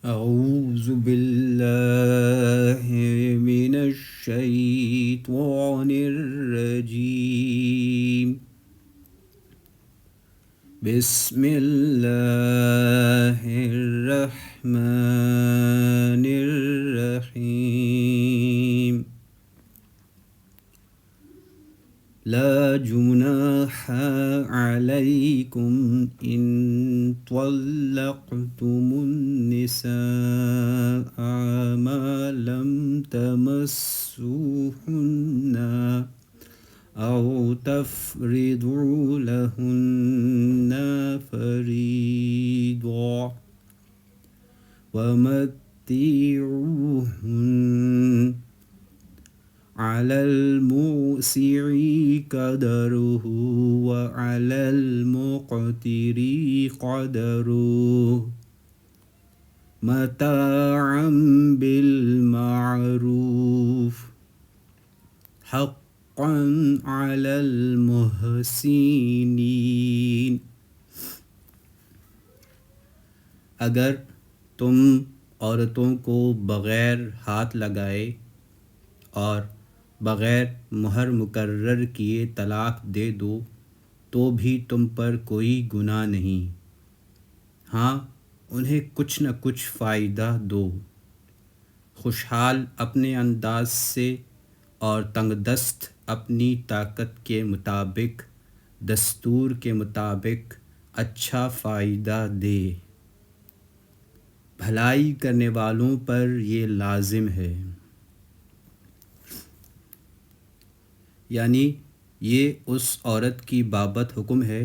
أعوذ بالله من الشيطان الرجيم. بسم الله الرحمن الرحيم. لا جناح عليكم إن طلقتم النساء ما لم تمسوهن أو تفرضوا لهن فريضة ومتعوهن على الموسع قدره وعلى المقتر قدره متاعا بالمعروف حقا على المحسنين. اگر تم عورتوں کو بغیر ہاتھ لگائے اور بغیر مہر مقرر کیے طلاق دے دو تو بھی تم پر کوئی گناہ نہیں. ہاں، انہیں کچھ نہ کچھ فائدہ دو. خوشحال اپنے انداز سے اور تنگ دست اپنی طاقت کے مطابق دستور کے مطابق اچھا فائدہ دے. بھلائی کرنے والوں پر یہ لازم ہے. یعنی یہ اس عورت کی بابت حکم ہے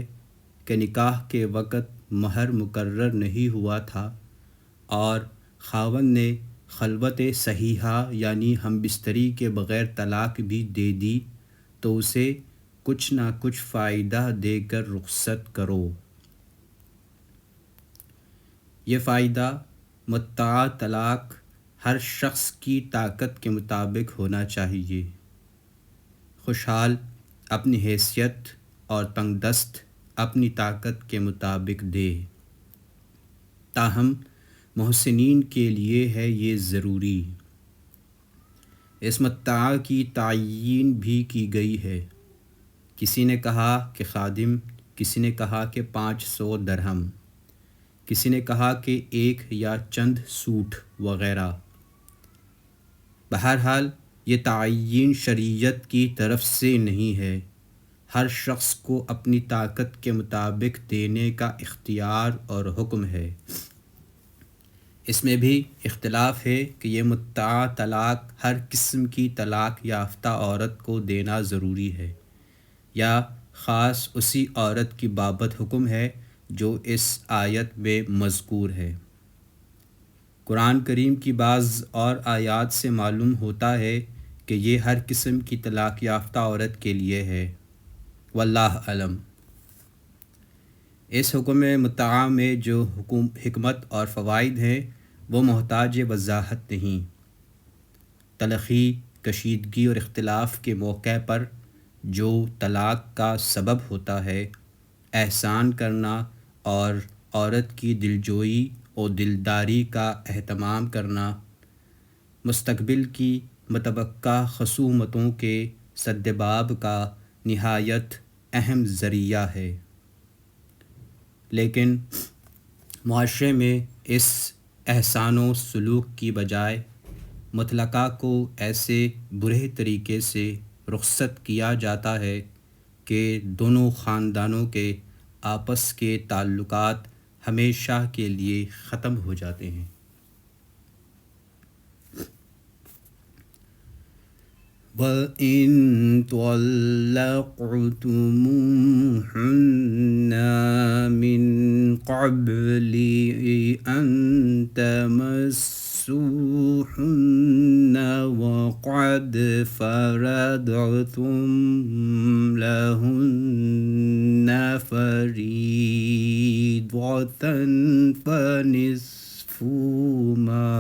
کہ نکاح کے وقت مہر مقرر نہیں ہوا تھا اور خاوند نے خلوت صحیحہ یعنی ہم بستری کے بغیر طلاق بھی دے دی تو اسے کچھ نہ کچھ فائدہ دے کر رخصت کرو. یہ فائدہ متاع طلاق ہر شخص کی طاقت کے مطابق ہونا چاہیے. خوشحال اپنی حیثیت اور تنگ دست اپنی طاقت کے مطابق دے. تاہم محسنین کے لیے ہے یہ ضروری. اس متاع کی تعیین بھی کی گئی ہے. کسی نے کہا کہ خادم، کسی نے کہا کہ 500 درہم، کسی نے کہا کہ 1 یا چند سوٹ وغیرہ. بہرحال یہ تعین شریعت کی طرف سے نہیں ہے. ہر شخص کو اپنی طاقت کے مطابق دینے کا اختیار اور حکم ہے. اس میں بھی اختلاف ہے کہ یہ متاع طلاق ہر قسم کی طلاق یافتہ عورت کو دینا ضروری ہے یا خاص اسی عورت کی بابت حکم ہے جو اس آیت میں مذکور ہے. قرآن کریم کی بعض اور آیات سے معلوم ہوتا ہے کہ یہ ہر قسم کی طلاق یافتہ عورت کے لیے ہے. واللہ علم. اس حکم متاع میں جو حکمت اور فوائد ہیں وہ محتاج وضاحت نہیں. تلخی، کشیدگی اور اختلاف کے موقع پر جو طلاق کا سبب ہوتا ہے، احسان کرنا اور عورت کی دلجوئی اور دلداری کا اہتمام کرنا، مستقبل کی متوقع خصومتوں کے سدباب کا نہایت اہم ذریعہ ہے. لیکن معاشرے میں اس احسان و سلوک کی بجائے مطلقہ کو ایسے برے طریقے سے رخصت کیا جاتا ہے کہ دونوں خاندانوں کے آپس کے تعلقات ہمیشہ کے لیے ختم ہو جاتے ہیں. وَإِن طَلَّقْتُمُوهُنَّ مِن قَبْلِ أَن تَمَسُّوهُنَّ وَقَدْ فَرَضْتُمْ لَهُنَّ فَرِيضَةً فَنِصْفُ مَا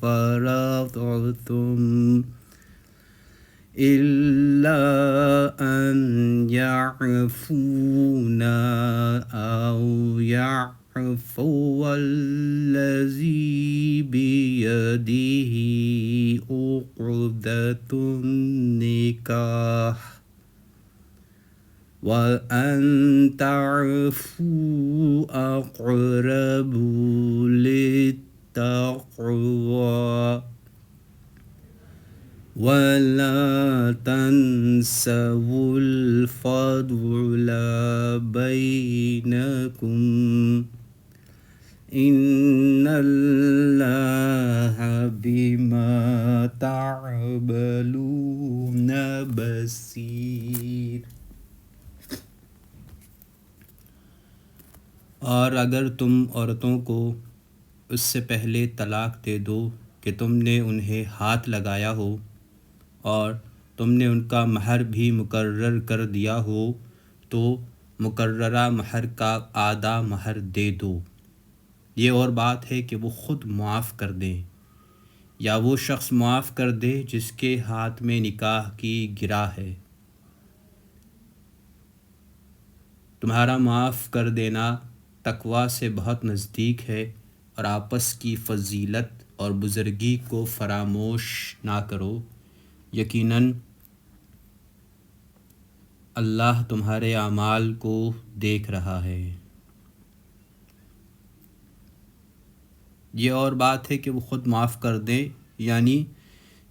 فَرَضْتُمْ إِلَّا أَن يَعْفُونَ أَوْ يَعْفُوَ الَّذِي بيده عقدة النكاح وأن تعفوا أقرب للتقوى ولا تنسوا الفضل بينكم إن الله بما تعملون بصير۔ اور اگر تم عورتوں کو اس سے پہلے طلاق دے دو کہ تم نے انہیں ہاتھ لگایا ہو اور تم نے ان کا مہر بھی مقرر کر دیا ہو تو مقررہ مہر کا آدھا مہر دے دو۔ یہ اور بات ہے کہ وہ خود معاف کر دیں یا وہ شخص معاف کر دے جس کے ہاتھ میں نکاح کی گرہ ہے۔ تمہارا معاف کر دینا تقویٰ سے بہت نزدیک ہے، اور آپس کی فضیلت اور بزرگی کو فراموش نہ کرو، یقیناً اللہ تمہارے اعمال کو دیکھ رہا ہے۔ یہ اور بات ہے کہ وہ خود معاف کر دیں، یعنی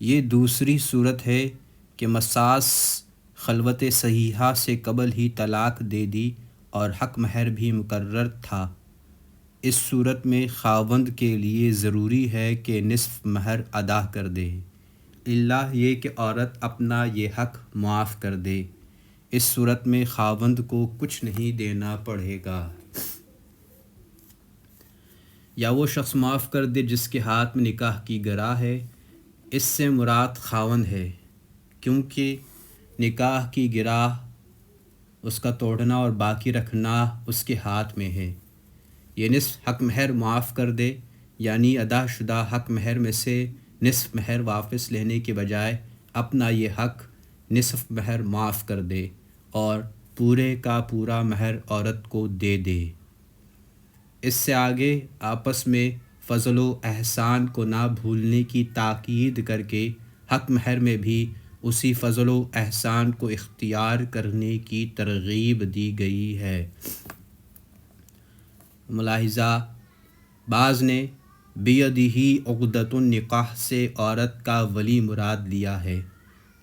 یہ دوسری صورت ہے کہ مساس خلوت صحیحہ سے قبل ہی طلاق دے دی اور حق مہر بھی مقرر تھا۔ اس صورت میں خاوند کے لیے ضروری ہے کہ نصف مہر ادا کر دے، الا یہ کہ عورت اپنا یہ حق معاف کر دے۔ اس صورت میں خاوند کو کچھ نہیں دینا پڑے گا۔ یا وہ شخص معاف کر دے جس کے ہاتھ میں نکاح کی گرہ ہے، اس سے مراد خاوند ہے، کیونکہ نکاح کی گرہ اس کا توڑنا اور باقی رکھنا اس کے ہاتھ میں ہے۔ یہ نصف حق مہر معاف کر دے، یعنی ادا شدہ حق مہر میں سے نصف مہر واپس لینے کے بجائے اپنا یہ حق نصف مہر معاف کر دے اور پورے کا پورا مہر عورت کو دے دے۔ اس سے آگے آپس میں فضل و احسان کو نہ بھولنے کی تاکید کر کے حق مہر میں بھی اسی فضل و احسان کو اختیار کرنے کی ترغیب دی گئی ہے۔ ملاحظہ: بعض نے بیدہ عقدۃ النکاح سے عورت کا ولی مراد لیا ہے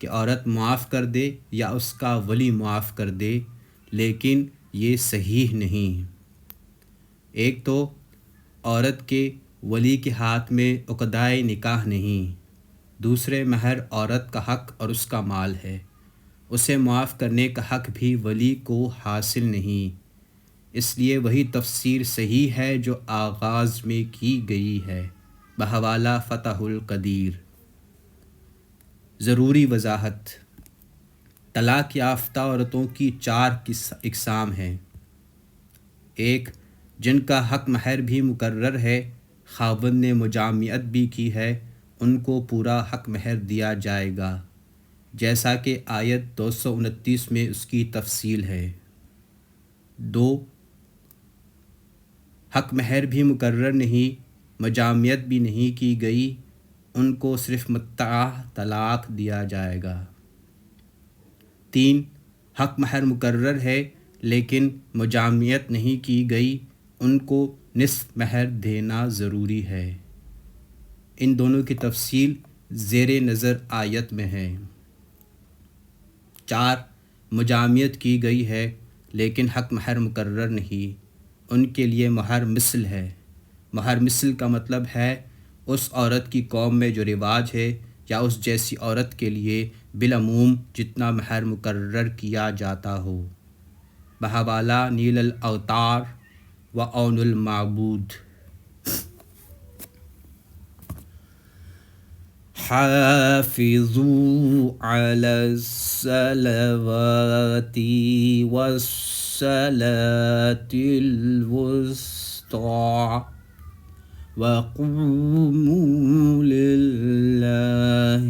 کہ عورت معاف کر دے یا اس کا ولی معاف کر دے، لیکن یہ صحیح نہیں۔ ایک تو عورت کے ولی کے ہاتھ میں عقدۂ نکاح نہیں، دوسرے مہر عورت کا حق اور اس کا مال ہے، اسے معاف کرنے کا حق بھی ولی کو حاصل نہیں۔ اس لیے وہی تفسیر صحیح ہے جو آغاز میں کی گئی ہے، بحوالہ فتح القدیر۔ ضروری وضاحت: طلاق یافتہ عورتوں کی 4 اقسام ہیں۔ 1، جن کا حق مہر بھی مقرر ہے، خاوند نے مجامعت بھی کی ہے، ان کو پورا حق مہر دیا جائے گا، جیسا کہ آیت 229 میں اس کی تفصیل ہے۔ 2، حق مہر بھی مقرر نہیں، مجامعت بھی نہیں کی گئی، ان کو صرف متاع طلاق دیا جائے گا۔ 3، حق مہر مقرر ہے لیکن مجامعت نہیں کی گئی، ان کو نصف مہر دینا ضروری ہے۔ ان دونوں کی تفصیل زیر نظر آیت میں ہے۔ 4، مجامعت کی گئی ہے لیکن حق مہر مقرر نہیں، ان کے لیے مہر مثل ہے۔ مہر مثل کا مطلب ہے اس عورت کی قوم میں جو رواج ہے یا اس جیسی عورت کے لیے بالعموم جتنا مہر مقرر کیا جاتا ہو، بحوالہ نیل الاوطار و عون المعبود۔ حافظوا علی الصلوات والصلاة الوسطى وقوموا للہ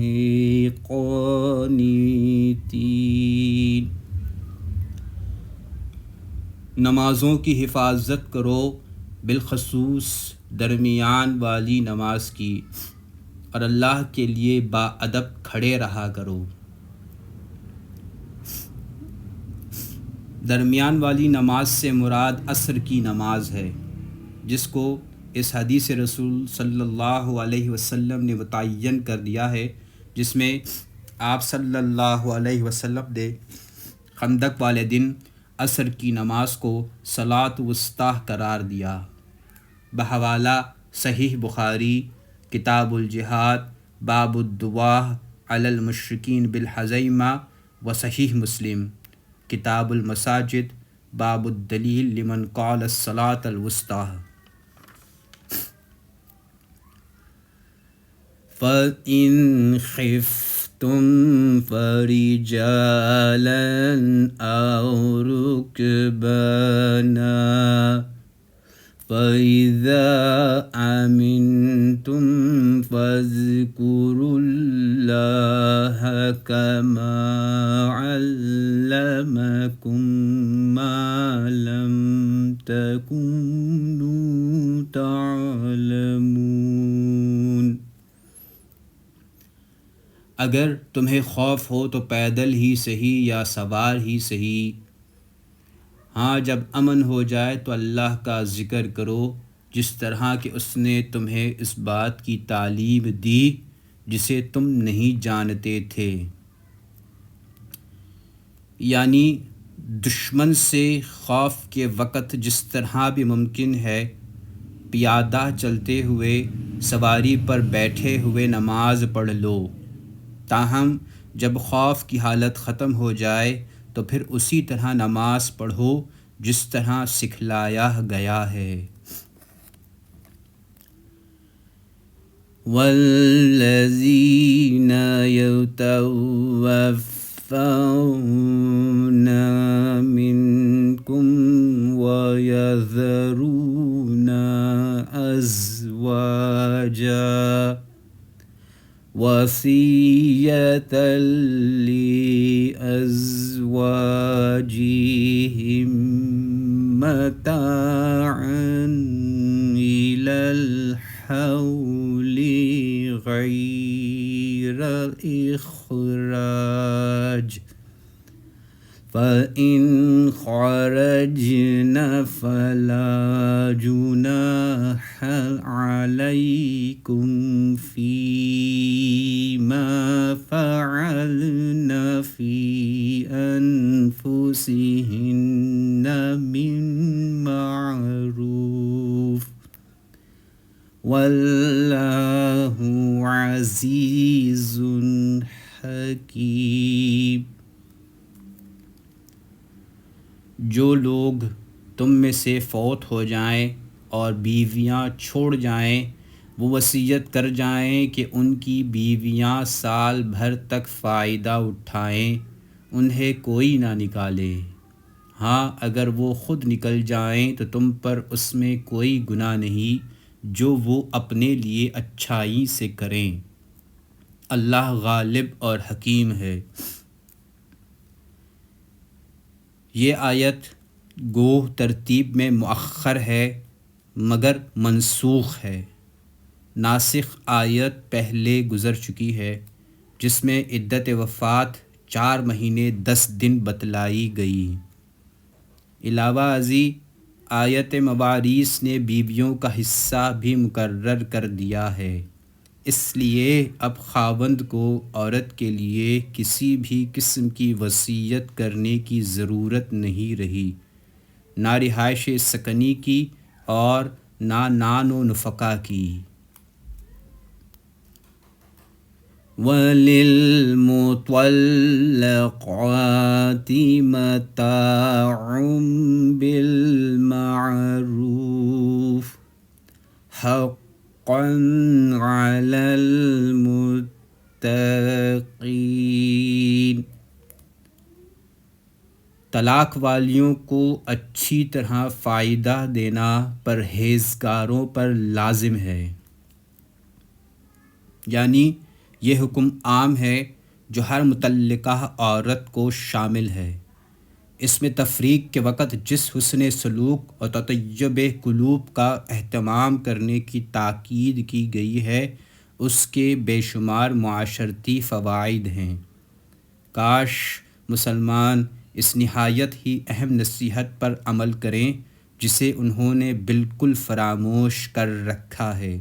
قانتین۔ نمازوں کی حفاظت کرو، بالخصوص درمیان والی نماز کی اور اللہ کے لیے باادب کھڑے رہا کرو۔ درمیان والی نماز سے مراد عصر کی نماز ہے، جس کو اس حدیث رسول صلی اللہ علیہ وسلم نے متعین کر دیا ہے، جس میں آپ صلی اللہ علیہ وسلم نے خندق والے دن عصر کی نماز کو صلاۃ وسطیٰ قرار دیا۔ بحوالہ صحیح بخاری، کتاب الجہاد، باب الدعاء علی المشرکین بالحزیمہ، و صحیح مسلم، کتاب المساجد، باب الدلیل لمن قال الصلاۃ الوسطیٰ۔ فَإِنْ خِفْتُمْ فَرِجَالًا أَوْ رُكْبَانًا فَإِذَا أَمِنْتُمْ فَاذْكُرُوا اللَّهَ كَمَا عَلَّمَكُم مَّا لَمْ تَكُونُوا تَعْلَمُونَ۔ اگر تمہیں خوف ہو تو پیدل ہی صحیح یا سوار ہی صحیح، ہاں جب امن ہو جائے تو اللہ کا ذکر کرو، جس طرح کہ اس نے تمہیں اس بات کی تعلیم دی جسے تم نہیں جانتے تھے۔ یعنی دشمن سے خوف کے وقت جس طرح بھی ممکن ہے پیادہ چلتے ہوئے، سواری پر بیٹھے ہوئے نماز پڑھ لو، تاہم جب خوف کی حالت ختم ہو جائے تو پھر اسی طرح نماز پڑھو جس طرح سکھلایا گیا ہے۔ وَالَّذِينَ يَتَوَفَّوْنَ مِنكُمْ وَيَذَرُونَ أَزْوَاجًا وَصِيَّةً لِأَزْوَاجِهِم مَّتَاعًا إِلَى الْحَوْلِ غَيْرَ إِخْرَاجٍ، فَإِنْ خَرَجْنَ فَلَا جُنَاحَ عَلَيْكُمْ فِيمَا فَعَلْنَ فِي أَنفُسِهِنَّ مِنْ مَعْرُوفٍ، وَاللَّهُ عَزِيزٌ حَكِيمٌ۔ جو لوگ تم میں سے فوت ہو جائیں اور بیویاں چھوڑ جائیں، وہ وصیت کر جائیں کہ ان کی بیویاں سال بھر تک فائدہ اٹھائیں، انہیں کوئی نہ نکالے۔ ہاں اگر وہ خود نکل جائیں تو تم پر اس میں کوئی گناہ نہیں، جو وہ اپنے لیے اچھائی سے کریں، اللہ غالب اور حکیم ہے۔ یہ آیت گوہ ترتیب میں مؤخر ہے مگر منسوخ ہے۔ ناسخ آیت پہلے گزر چکی ہے، جس میں عدت وفات 4 مہینے 10 دن بتلائی گئی۔ علاوہ ازیں آیت مواریث نے بیویوں کا حصہ بھی مقرر کر دیا ہے، اس لیے اب خاوند کو عورت کے لیے کسی بھی قسم کی وصیت کرنے کی ضرورت نہیں رہی، نہ رہائش سکنی کی اور نہ نان و نفقہ کی۔ وَلِلْمُطَلَّقَاتِ مَتَاعٌ بِالْمَعْرُوفِ حَقًّا عَلَى الْمُتَّقِينَ۔ طلاق والیوں کو اچھی طرح فائدہ دینا پرہیزگاروں پر لازم ہے، یعنی یہ حکم عام ہے جو ہر متعلقہ عورت کو شامل ہے۔ اس میں تفریق کے وقت جس حسن سلوک اور تطیب قلوب کا اہتمام کرنے کی تاکید کی گئی ہے اس کے بے شمار معاشرتی فوائد ہیں۔ کاش مسلمان اس نہایت ہی اہم نصیحت پر عمل کریں جسے انہوں نے بالکل فراموش کر رکھا ہے۔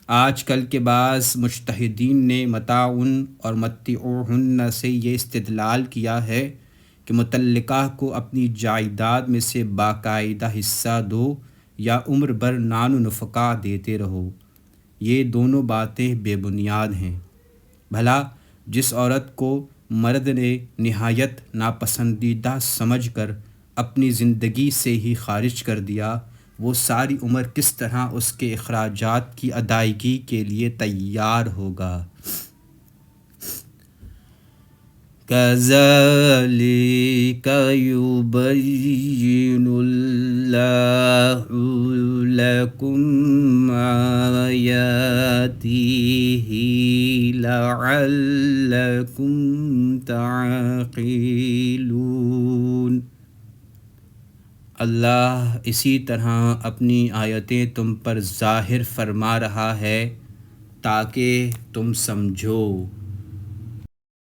آج کل کے بعض مجتہدین نے متاعن اور متعوہن سے یہ استدلال کیا ہے کہ مطلقہ کو اپنی جائیداد میں سے باقاعدہ حصہ دو یا عمر بھر نان و نفقہ دیتے رہو۔ یہ دونوں باتیں بے بنیاد ہیں۔ بھلا جس عورت کو مرد نے نہایت ناپسندیدہ سمجھ کر اپنی زندگی سے ہی خارج کر دیا، وہ ساری عمر کس طرح اس کے اخراجات کی ادائیگی کے لیے تیار ہوگا؟ كَذَلِكَ يُبَيِّنُ اللَّهُ لَكُمْ آيَاتِهِ لَعَلَّكُمْ تَعْقِلُونَ۔ اللہ اسی طرح اپنی آیتیں تم پر ظاہر فرما رہا ہے تاکہ تم سمجھو۔